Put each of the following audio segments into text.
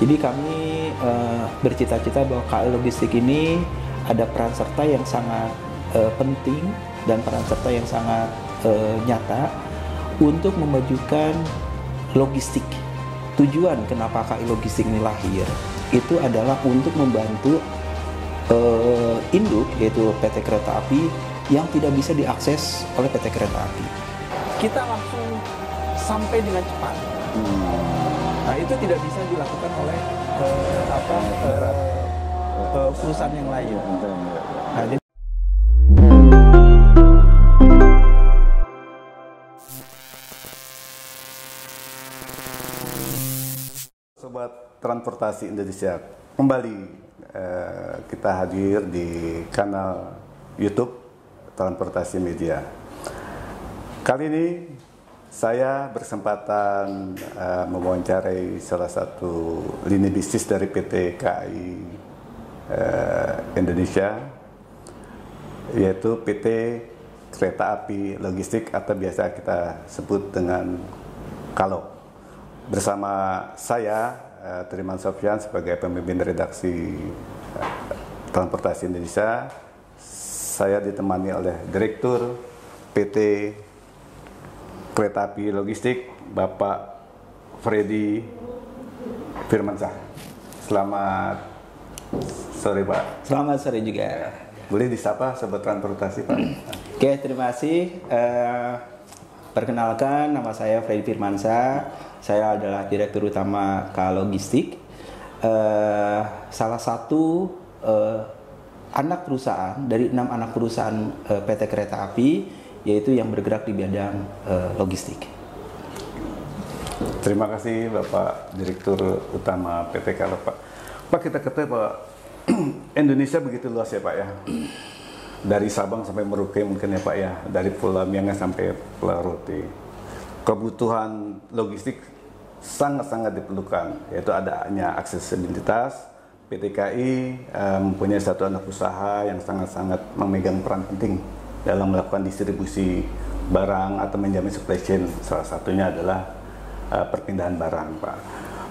Jadi kami bercita-cita bahwa KAI Logistik ini ada peran serta yang sangat penting dan peran serta yang sangat nyata untuk memajukan logistik. Tujuan kenapa KAI Logistik ini lahir itu adalah untuk membantu induk, yaitu PT Kereta Api yang tidak bisa diakses oleh PT Kereta Api. Kita langsung sampai dengan cepat. Nah, itu tidak bisa dilakukan oleh perusahaan yang lain. Nah, Sobat Transportasi Indonesia, kembali kita hadir di kanal YouTube Transportasi Media. Kali ini saya berkesempatan mewawancarai salah satu lini bisnis dari PT KAI Indonesia, yaitu PT Kereta Api Logistik atau biasa kita sebut dengan KALO. Bersama saya, Triman Sofyan, sebagai pemimpin redaksi Transportasi Indonesia. Saya ditemani oleh Direktur PT Kereta Api Logistik, Bapak Freddy Firmansyah. Selamat sore, Pak. selamat sore juga. Boleh disapa Sobat Transportasi, Pak? Oke, terima kasih. Perkenalkan, nama saya Freddy Firmansyah. Saya adalah Direktur Utama KAI Logistik. Salah satu anak perusahaan dari 6 anak perusahaan PT Kereta Api, yaitu yang bergerak di bidang logistik. Terima kasih Bapak Direktur Utama PT KALO, Pak. Pak, kita ketahui Pak, Indonesia begitu luas ya Pak ya. Dari Sabang sampai Merauke mungkin ya Pak ya, dari Pulau Miangas sampai Pulau Rote. Kebutuhan logistik sangat-sangat diperlukan, yaitu adanya aksesibilitas. PT KAI mempunyai satu anak usaha yang sangat-sangat memegang peran penting dalam melakukan distribusi barang atau menjamin supply chain. Salah satunya adalah perpindahan barang, Pak.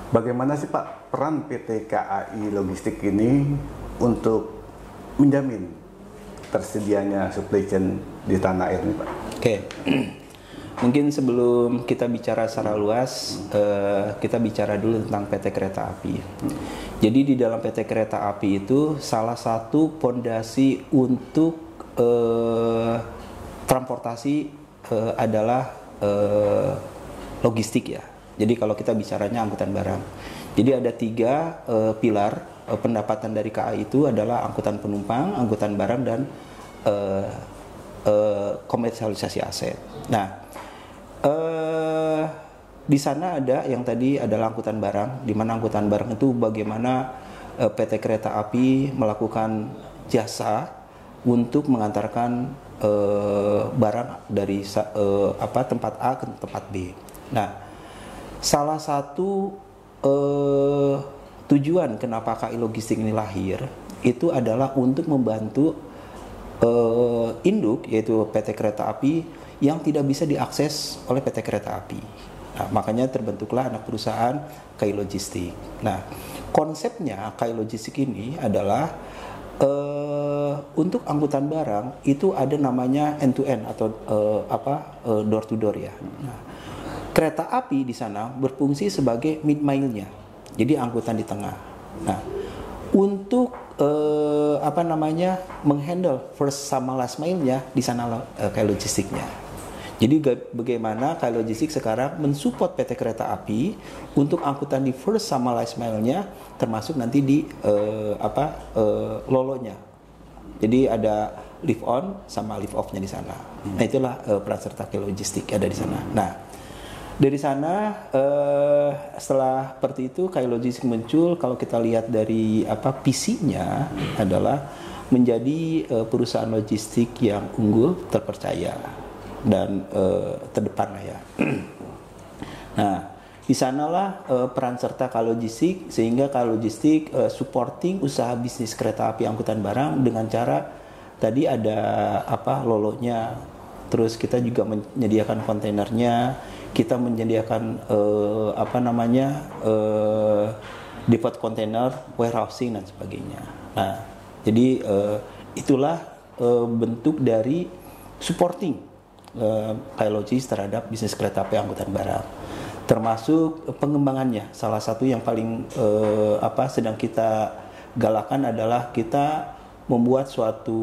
Bagaimana sih Pak peran PT KAI Logistik ini untuk menjamin tersedianya supply chain di tanah air nih, Pak? Oke. Mungkin sebelum kita bicara secara luas, kita bicara dulu tentang PT Kereta Api. Jadi di dalam PT Kereta Api itu salah satu pondasi untuk transportasi adalah logistik ya. Jadi kalau kita bicaranya angkutan barang. Jadi ada 3 pilar pendapatan dari KAI itu adalah angkutan penumpang, angkutan barang, dan komersialisasi aset. Nah, di sana ada yang tadi adalah angkutan barang, di mana angkutan barang itu bagaimana PT Kereta Api melakukan jasa untuk mengantarkan barang dari tempat A ke tempat B. Nah, salah satu tujuan kenapa KAI Logistik ini lahir itu adalah untuk membantu induk, yaitu PT Kereta Api yang tidak bisa diakses oleh PT Kereta Api. Nah, makanya terbentuklah anak perusahaan KAI Logistik. Nah, konsepnya KAI Logistik ini adalah untuk angkutan barang itu ada namanya end to end atau door to door ya. Nah, kereta api di sana berfungsi sebagai mid mile-nya. Jadi angkutan di tengah. Nah, untuk menghandle first sama last mile-nya di sana KAI Logistiknya. Jadi bagaimana KAI Logistik sekarang mensupport PT Kereta Api untuk angkutan di first sama last mile-nya, termasuk nanti di lolonya. Jadi ada lift on sama lift off-nya di sana. Nah, itulah peran serta KAI Logistik ada di sana. Nah, dari sana setelah seperti itu KAI Logistik muncul. Kalau kita lihat dari visi-nya adalah menjadi perusahaan logistik yang unggul, terpercaya, dan terdepan lah ya. Nah, di sanalah peran serta KAI Logistik, sehingga KAI Logistik supporting usaha bisnis kereta api angkutan barang dengan cara tadi ada lolonya, terus kita juga menyediakan kontainernya, kita menyediakan depot container, warehousing dan sebagainya. Nah, jadi itulah bentuk dari supporting Kailogis terhadap bisnis kereta api angkutan barang, termasuk pengembangannya. Salah satu yang paling sedang kita galakan adalah kita membuat suatu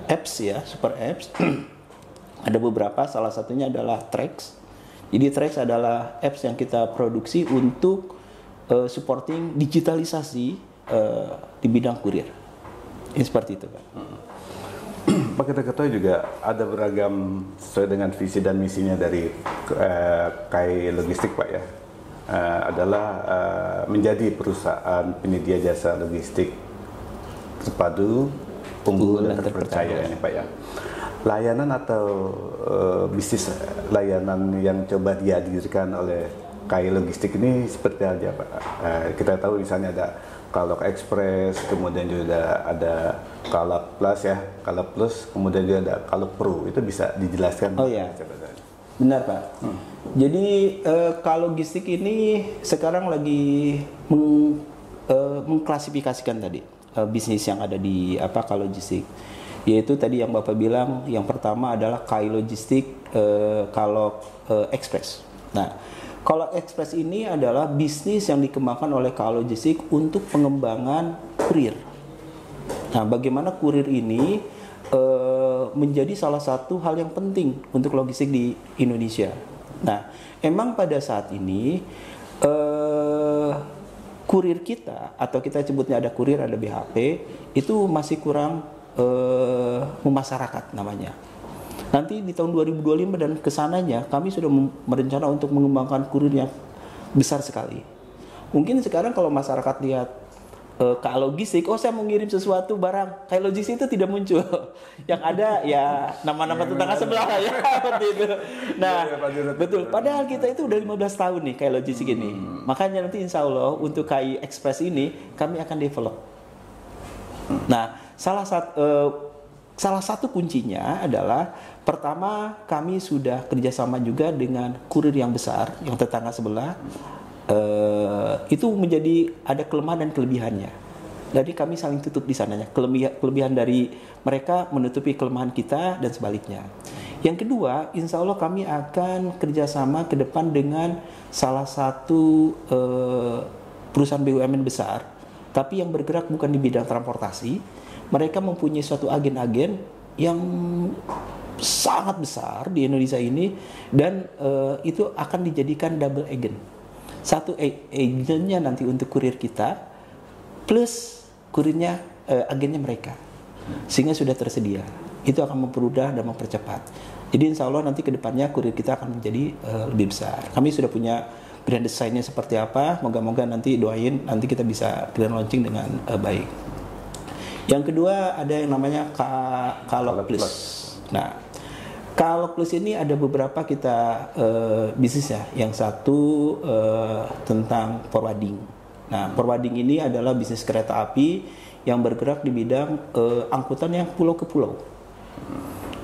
apps ya, super apps. Ada beberapa, salah satunya adalah Trax. Jadi Trax adalah apps yang kita produksi untuk supporting digitalisasi di bidang kurir. Ini seperti itu, Pak. Pak, kita ketahui juga ada beragam sesuai dengan visi dan misinya dari KAI Logistik, Pak ya. Adalah menjadi perusahaan penyedia jasa logistik terpadu, unggul dan terpercaya ini, Pak ya. Layanan atau bisnis layanan yang coba dihadirkan oleh KAI Logistik ini seperti aja, Pak. Kita tahu misalnya ada Kalok Express, kemudian juga ada Kalok Plus ya, Kalok Plus, kemudian juga ada Kalok Pro. Itu bisa dijelaskan? Oh ya, benar Pak. Jadi Kalok Logistik ini sekarang lagi mengklasifikasikan tadi bisnis yang ada di Kalok Logistik. Yaitu tadi yang Bapak bilang, yang pertama adalah KAI Logistik Kalok Express. Nah, Kalok Express ini adalah bisnis yang dikembangkan oleh KAI Logistik untuk pengembangan kurir. Nah, bagaimana kurir ini menjadi salah satu hal yang penting untuk logistik di Indonesia. Nah, emang pada saat ini kurir kita, atau kita sebutnya ada kurir, ada BHP, itu masih kurang memasyarakat namanya. Nanti di tahun 2025 dan kesananya kami sudah merencana untuk mengembangkan kurir yang besar sekali. Mungkin sekarang kalau masyarakat lihat KAI Logistik, oh saya mau ngirim sesuatu barang, KAI Logistik itu tidak muncul. Yang ada ya nama-nama tetangga sebelah ya, seperti itu. Nah, betul. Padahal kita itu udah 15 tahun nih KAI Logistik ini. Makanya nanti insya Allah untuk KAI Express ini kami akan develop. Nah, salah satu kuncinya adalah pertama, kami sudah kerjasama juga dengan kurir yang besar, yang tetangga sebelah. Itu menjadi ada kelemahan dan kelebihannya. Jadi kami saling tutup di sananya. Kelebihan dari mereka menutupi kelemahan kita dan sebaliknya. Yang kedua, insya Allah kami akan kerjasama ke depan dengan salah satu perusahaan BUMN besar, tapi yang bergerak bukan di bidang transportasi. Mereka mempunyai suatu agen-agen yang sangat besar di Indonesia ini, dan itu akan dijadikan double agent. Satu agennya nanti untuk kurir kita, plus kurirnya agennya mereka, sehingga sudah tersedia. Itu akan mempermudah dan mempercepat. Jadi insya Allah nanti kedepannya kurir kita akan menjadi lebih besar. Kami sudah punya grand design-nya seperti apa. Moga-moga nanti doain, nanti kita bisa grand launching dengan baik. Yang kedua ada yang namanya Kalok Plus. Nah, Kalok Plus ini ada beberapa kita bisnis ya. Yang satu tentang forwarding. Nah, forwarding ini adalah bisnis kereta api yang bergerak di bidang angkutan yang pulau ke pulau.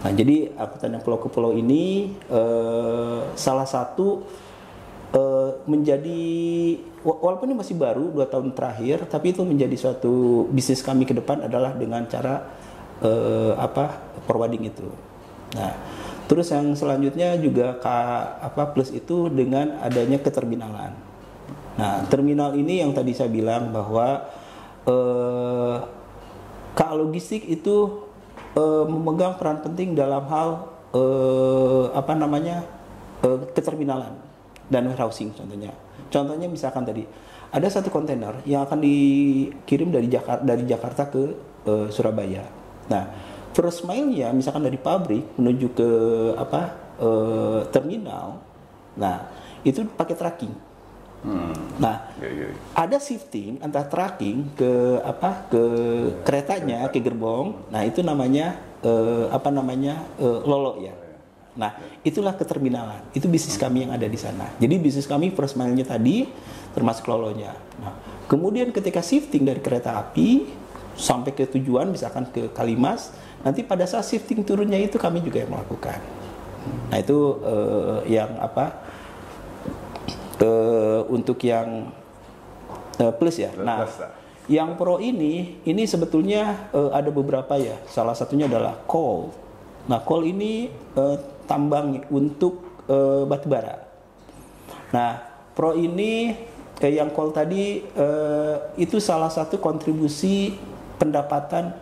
Nah, jadi angkutan yang pulau ke pulau ini salah satu menjadi, walaupun ini masih baru 2 tahun terakhir, tapi itu menjadi suatu bisnis kami ke depan adalah dengan cara forwarding itu. Nah, terus yang selanjutnya juga Plus itu dengan adanya keterminalan. Nah, terminal ini yang tadi saya bilang bahwa KAI Logistik itu memegang peran penting dalam hal keterminalan dan warehousing contohnya. Contohnya misalkan tadi ada satu kontainer yang akan dikirim dari Jakarta ke Surabaya. Nah, first mile-nya misalkan dari pabrik menuju ke terminal. Nah, itu pakai tracking. Nah, ada shifting antara tracking ke keretanya, ke gerbong. Nah, itu namanya lolo ya. Nah, itulah keterminalan. Itu bisnis kami yang ada di sana. Jadi bisnis kami first mile-nya tadi termasuk lolonya. Nah, kemudian ketika shifting dari kereta api sampai ke tujuan, misalkan ke Kalimas, nanti pada saat shifting turunnya itu kami juga yang melakukan. Nah, itu untuk yang Plus ya. Nah, Plus, lah. yang Pro ini sebetulnya ada beberapa ya. Salah satunya adalah coal. Nah, coal ini tambang untuk batu bara. Nah, Pro ini yang coal tadi itu salah satu kontribusi pendapatan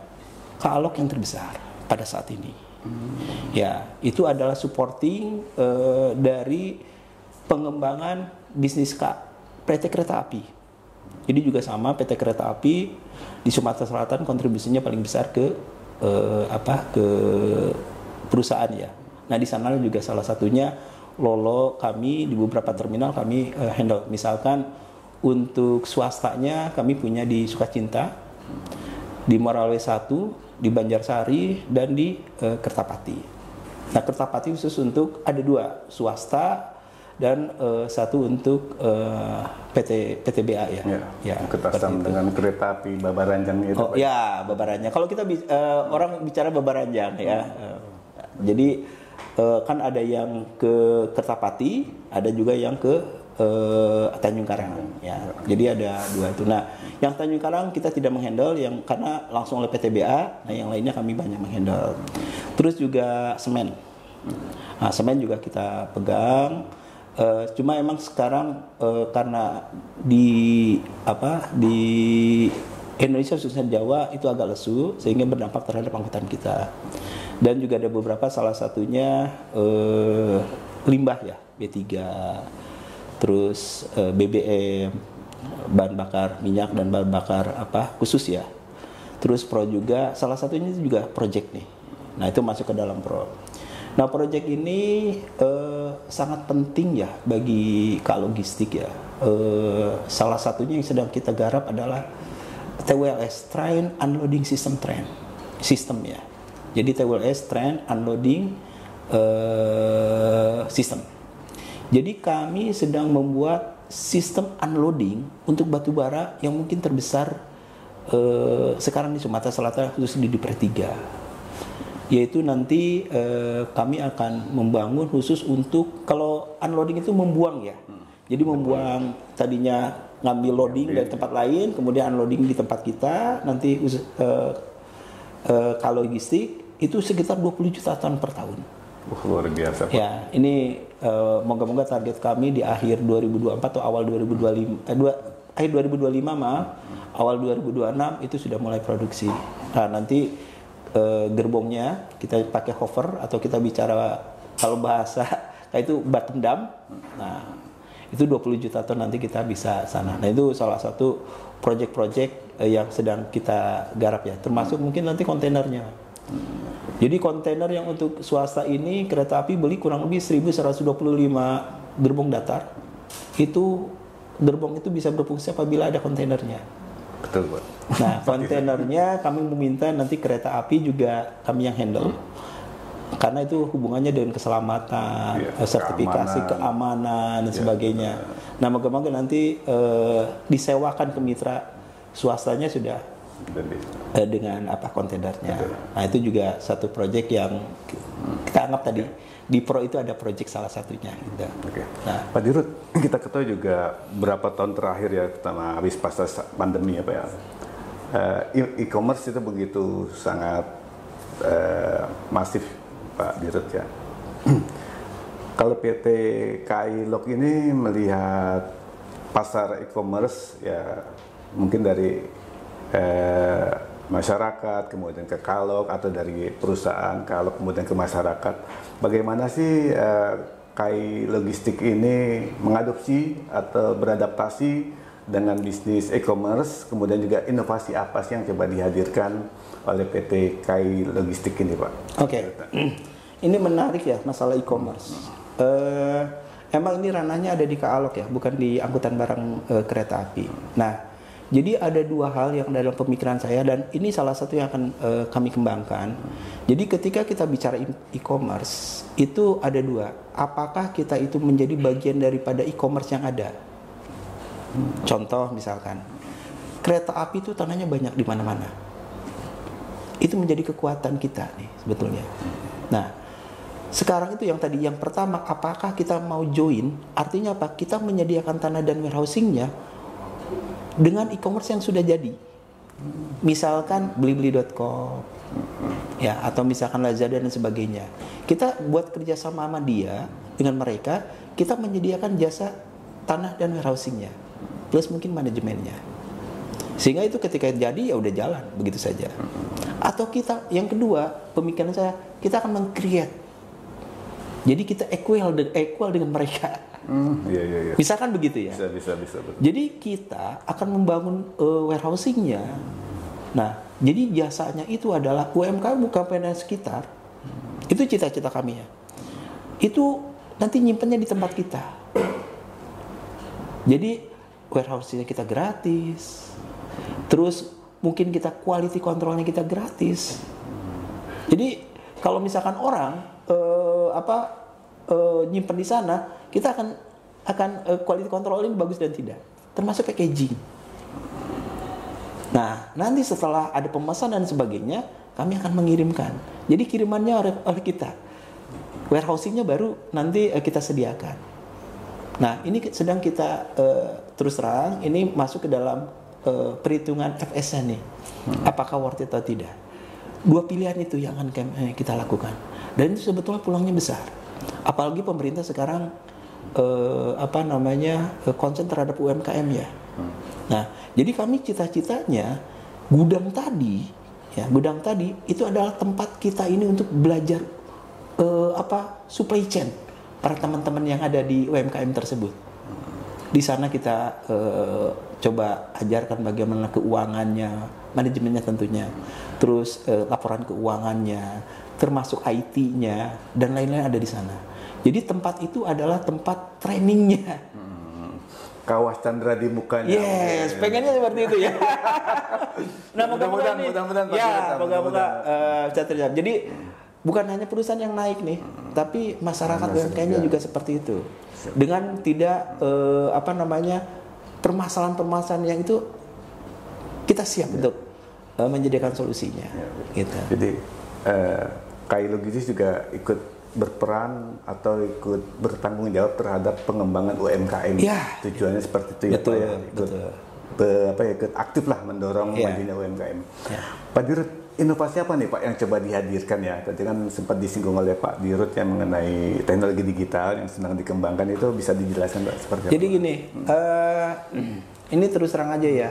Kaalog yang terbesar pada saat ini. Ya, itu adalah supporting dari pengembangan bisnis PT Kereta Api. Jadi juga sama, PT Kereta Api di Sumatera Selatan kontribusinya paling besar ke ke perusahaan ya. Nah, di sana juga salah satunya Lolo kami di beberapa terminal kami handle. Misalkan untuk swastanya kami punya di Sukacinta, di Morawe 1, di Banjarsari, dan di Kertapati. Nah, Kertapati khusus untuk ada 2, swasta dan satu untuk PTBA ya. Ya. Kerjasama dengan kereta api Babaranjang itu. Oh ya, Babaranjang. Kalau kita orang bicara Babaranjang ya. Jadi kan ada yang ke Kertapati, ada juga yang ke Tanjung Karang ya. Jadi ada 2 itu. Nah, yang Tanjung Karang kita tidak menghandle yang karena langsung oleh PTBA. Nah, yang lainnya kami banyak menghandle. Terus juga semen. Nah, semen juga kita pegang. Cuma emang sekarang karena di Indonesia khususnya Jawa itu agak lesu sehingga berdampak terhadap angkutan kita. Dan juga ada beberapa, salah satunya limbah ya, B3, terus BBM, bahan bakar minyak dan bahan bakar khusus ya. Terus Pro juga salah satunya juga project nih. Nah, itu masuk ke dalam Pro. Nah, proyek ini sangat penting ya bagi Logistik ya. Salah satunya yang sedang kita garap adalah TWLS, Train Unloading System ya. Jadi TWLS, Train Unloading System. Jadi kami sedang membuat sistem unloading untuk batu bara yang mungkin terbesar sekarang di Sumatera Selatan, khususnya di Pertiga. Yaitu nanti kami akan membangun khusus untuk, kalau unloading itu membuang ya. Jadi membuang, tadinya ngambil loading dari tempat lain, kemudian unloading di tempat kita, nanti Logistik itu sekitar 20 juta ton per tahun. Luar biasa Pak. Ya, ini moga-moga target kami di akhir 2024 atau awal 2025, akhir 2025 awal 2026 itu sudah mulai produksi. Nah, nanti gerbongnya kita pakai hover atau kita bicara kalau bahasa kayak itu bottom dump. Nah, itu 20 juta ton nanti kita bisa sana. Nah, itu salah satu project-project yang sedang kita garap ya, termasuk mungkin nanti kontainernya. Jadi kontainer yang untuk swasta ini kereta api beli kurang lebih 1125 gerbong datar. Itu gerbong itu bisa berfungsi apabila ada kontainernya. Betul Pak. Nah, kontainernya kami meminta nanti kereta api juga kami yang handle. Karena itu hubungannya dengan keselamatan, sertifikasi keamanan dan sebagainya. Nah, moga-moga nanti disewakan ke mitra swastanya sudah dengan kontainernya. Nah, itu juga satu proyek yang kita anggap tadi di Pro itu ada proyek salah satunya. Gitu. Nah, Pak Dirut, kita ketahui juga berapa tahun terakhir ya, pertama habis pasca pandemi apa ya, e-commerce itu begitu sangat masif Pak Dirut ya. Kalau PT KAI Log ini melihat pasar e-commerce ya mungkin dari masyarakat, kemudian ke Kalog atau dari perusahaan Kalog kemudian ke masyarakat. Bagaimana sih KAI Logistik ini mengadopsi atau beradaptasi dengan bisnis e-commerce, kemudian juga inovasi apa sih yang coba dihadirkan oleh PT KAI Logistik ini, Pak? Oke. Ini menarik ya masalah e-commerce. Emang ini ranahnya ada di Kaalog ya, bukan di angkutan barang kereta api. Nah, jadi ada 2 hal yang dalam pemikiran saya dan ini salah satu yang akan kami kembangkan. Jadi ketika kita bicara e-commerce itu ada 2. Apakah kita itu menjadi bagian daripada e-commerce yang ada? Contoh misalkan kereta api itu tanahnya banyak di mana-mana. Itu menjadi kekuatan kita nih sebetulnya. Nah, sekarang itu yang tadi yang pertama, apakah kita mau join? Artinya apa? Kita menyediakan tanah dan warehousingnya dengan e-commerce yang sudah jadi. Misalkan blibli.com, ya, atau misalkan Lazada dan sebagainya. Kita buat kerjasama sama dia, dengan mereka, kita menyediakan jasa tanah dan warehousingnya, plus mungkin manajemennya. Sehingga itu ketika jadi ya udah jalan begitu saja. Atau kita, yang kedua, pemikiran saya, kita akan meng-create. Jadi kita equal dengan mereka. Iya. Misalkan begitu ya. Bisa. Betul. Jadi kita akan membangun warehousingnya. Nah, jadi jasanya itu adalah UMKM bukan PNS sekitar. Itu cita-cita kami ya. Itu nanti nyimpennya di tempat kita. Jadi warehousingnya kita gratis. Terus mungkin kita quality controlnya kita gratis. Jadi kalau misalkan orang nyimpen di sana, kita akan quality control ini bagus dan tidak, termasuk packaging. Nah, nanti setelah ada pemesanan dan sebagainya, kami akan mengirimkan. Jadi kirimannya oleh kita, warehousingnya baru nanti kita sediakan. Nah, ini sedang kita terus terang ini masuk ke dalam perhitungan FS-nya nih, apakah worth it atau tidak. Dua pilihan itu yang akan kita lakukan, dan itu sebetulnya pulangnya besar. Apalagi pemerintah sekarang konsen terhadap UMKM ya. Nah, jadi kami cita-citanya gudang tadi itu adalah tempat kita ini untuk belajar supply chain para teman-teman yang ada di UMKM tersebut. Di sana kita coba ajarkan bagaimana keuangannya, manajemennya tentunya, terus laporan keuangannya, termasuk IT-nya dan lain-lain ada di sana. Jadi tempat itu adalah tempat trainingnya. Kawas Chandra di mukanya. Yes, pengennya seperti itu ya. Nah, mudah-mudahan ya, moga-moga bisa terjadi. Jadi bukan hanya perusahaan yang naik nih, tapi masyarakat UMKM-nya juga seperti itu. Dengan tidak permasalahan-permasalahan yang itu kita siap untuk menyediakan solusinya. Gitu. Jadi KAI Logistics juga ikut berperan atau ikut bertanggung jawab terhadap pengembangan UMKM. Ya. Tujuannya seperti itu betul, ya Pak ya. Ikut aktif lah mendorong majunya UMKM. Ya. Pak Dirut, inovasi apa nih Pak yang coba dihadirkan ya? Tadi kan sempat disinggung oleh Pak Dirut yang mengenai teknologi digital yang sedang dikembangkan, itu bisa dijelaskan Pak seperti apa? Jadi gini, ini terus terang aja ya.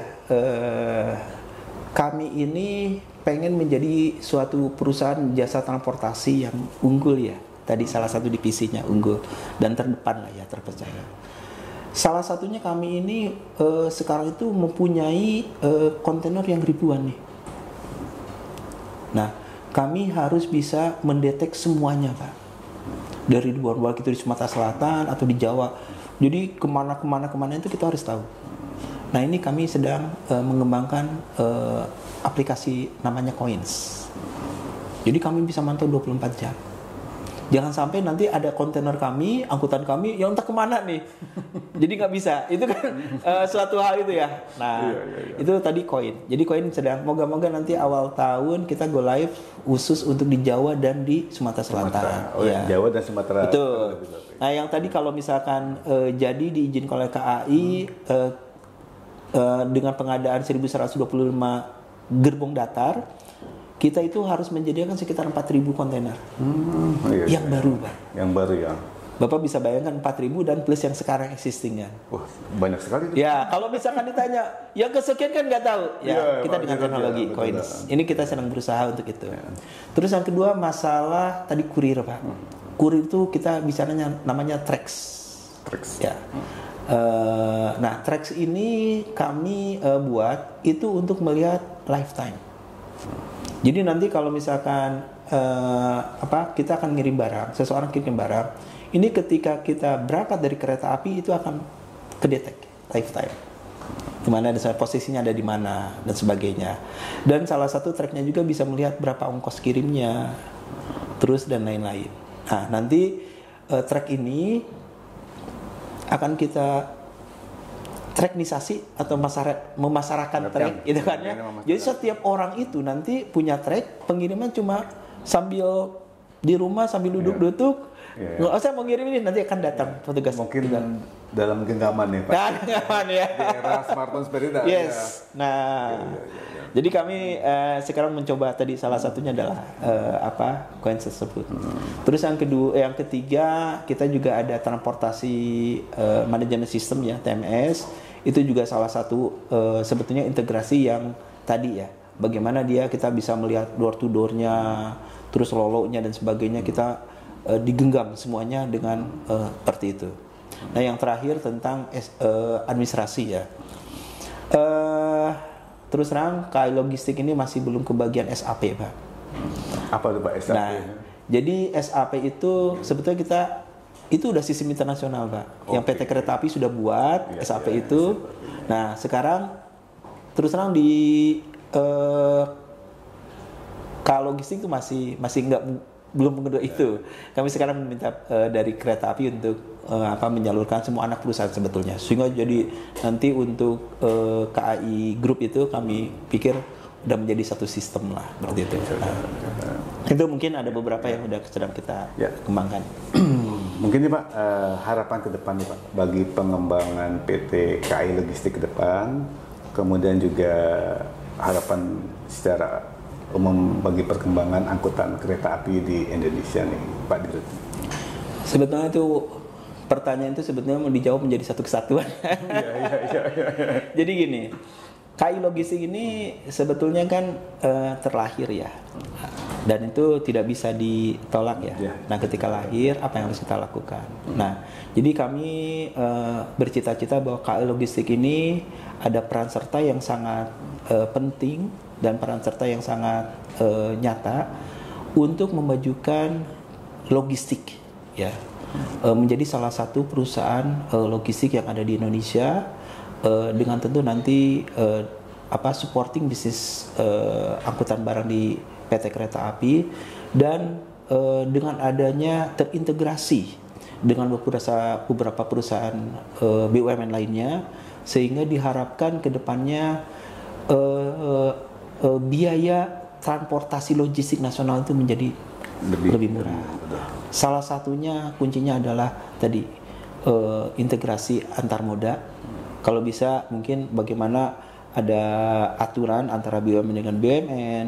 Kami ini pengen menjadi suatu perusahaan jasa transportasi yang unggul ya. Tadi salah satu divisinya unggul dan terdepan lah ya, terpercaya. Salah satunya kami ini sekarang itu mempunyai kontainer yang ribuan nih. Nah, kami harus bisa mendetek semuanya Pak. Dari ribuan, baik itu di Sumatera Selatan atau di Jawa. Jadi kemana itu kita harus tahu. Nah, ini kami sedang mengembangkan aplikasi namanya Coins. Jadi kami bisa mantau 24 jam. Jangan sampai nanti ada kontainer kami, angkutan kami yang entah kemana nih. Jadi nggak bisa. Itu kan suatu hal itu ya. Nah, itu tadi Coin. Jadi Coin sedang, moga-moga nanti awal tahun kita go live khusus untuk di Jawa dan di Sumatera Selatan. Jawa dan Sumatera. Betul. Nah, yang tadi kalau misalkan jadi diizinkan oleh KAI dengan pengadaan 1125 gerbong datar, kita itu harus menyediakan sekitar 4.000 kontainer yang baru Pak. Yang baru ya. Bapak bisa bayangkan 4.000 dan plus yang sekarang existing kan. Wah, banyak sekali itu. Ya, kalau misalkan ditanya, yang kesekian kan nggak tahu. Ya, kita dengan teknologi Coins. Ini kita sedang berusaha untuk itu. Ya. Terus yang kedua masalah tadi kurir Pak. Kurir itu kita bicaranya namanya Trax. Ya. Nah, Trax ini kami buat itu untuk melihat lifetime. Jadi nanti kalau misalkan kita akan ngirim barang, seseorang kirim barang, ini ketika kita berangkat dari kereta api itu akan kedetek lifetime. Dimana posisinya ada di mana dan sebagainya. Dan salah satu tracknya juga bisa melihat berapa ongkos kirimnya, terus dan lain-lain. Nah, nanti track ini akan kita tracknisasi atau memasarkan track gitu kan ya. Jadi setiap orang itu nanti punya track, pengiriman cuma sambil di rumah sambil duduk-duduk. Iya. Saya mau ngirim ini, nanti akan datang petugas. Mungkin dalam genggaman ya Pak. Nah, genggaman ya. Di era smartphone seperti itu. Yes. Ya. Nah, jadi kami sekarang mencoba tadi salah satunya adalah koin tersebut. Terus yang ketiga kita juga ada transportasi manajemen sistem ya, TMS. Itu juga salah satu sebetulnya integrasi yang tadi ya. Bagaimana kita bisa melihat door to door-nya, terus lolo-nya dan sebagainya, kita digenggam semuanya dengan seperti itu. Nah, yang terakhir tentang administrasi ya. Terus terang KAI Logistik ini masih belum kebagian SAP, Pak. Apa itu Pak SAP? Nah, jadi SAP itu sebetulnya itu udah sistem internasional, Pak. Yang PT Kereta Api sudah buat SAP itu. Nah, sekarang terus terang di KAI Logistik itu masih belum mengenal itu. Kami sekarang meminta dari kereta api untuk menyalurkan semua anak perusahaan sebetulnya. Sehingga jadi nanti untuk KAI Group itu kami pikir udah menjadi satu sistem lah seperti itu. Nah, itu mungkin ada beberapa yang udah sedang kita kembangkan. Mungkin nih Pak, harapan ke depan nih Pak bagi pengembangan PT KAI Logistik ke depan, kemudian juga harapan secara umum bagi perkembangan angkutan kereta api di Indonesia nih Pak Dirut. Sebetulnya itu pertanyaan itu sebetulnya mau dijawab menjadi satu kesatuan. Iya. Jadi gini, KAI Logistik ini sebetulnya kan terlahir ya, dan itu tidak bisa ditolak ya. Nah, ketika lahir apa yang harus kita lakukan? Nah, jadi kami bercita-cita bahwa KAI Logistik ini ada peran serta yang sangat penting dan peran serta yang sangat nyata untuk memajukan logistik ya, menjadi salah satu perusahaan logistik yang ada di Indonesia, dengan tentu nanti supporting bisnis angkutan barang di PT Kereta Api, dan dengan adanya terintegrasi dengan beberapa perusahaan BUMN lainnya, sehingga diharapkan ke depannya biaya transportasi logistik nasional itu menjadi lebih murah. Salah satunya kuncinya adalah tadi integrasi antar moda. Kalau bisa mungkin bagaimana ada aturan antara BUMN dengan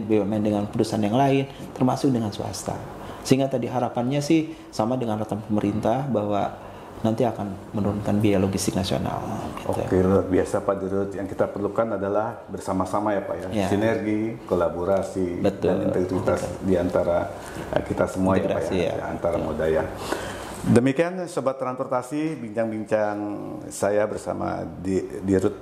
BUMN dengan perusahaan yang lain, termasuk dengan swasta. Sehingga tadi harapannya sih sama dengan harapan pemerintah bahwa nanti akan menurunkan biaya logistik nasional. Gitu. Oke, luar biasa Pak Dirut. Yang kita perlukan adalah bersama-sama ya Pak ya, sinergi, kolaborasi, dan integritas di antara kita semua ya Pak ya, antara moda ya. Demikian Sobat Transportasi, bincang-bincang saya bersama Dirut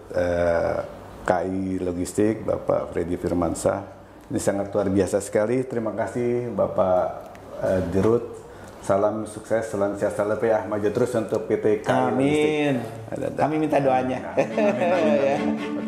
KAI Logistik, Bapak Freddy Firmansyah. Ini sangat luar biasa sekali. Terima kasih Bapak Dirut. Salam sukses, salam sehat selalu ya, maju terus untuk PT KAI Logistik. Amin. Kami minta doanya. Amin.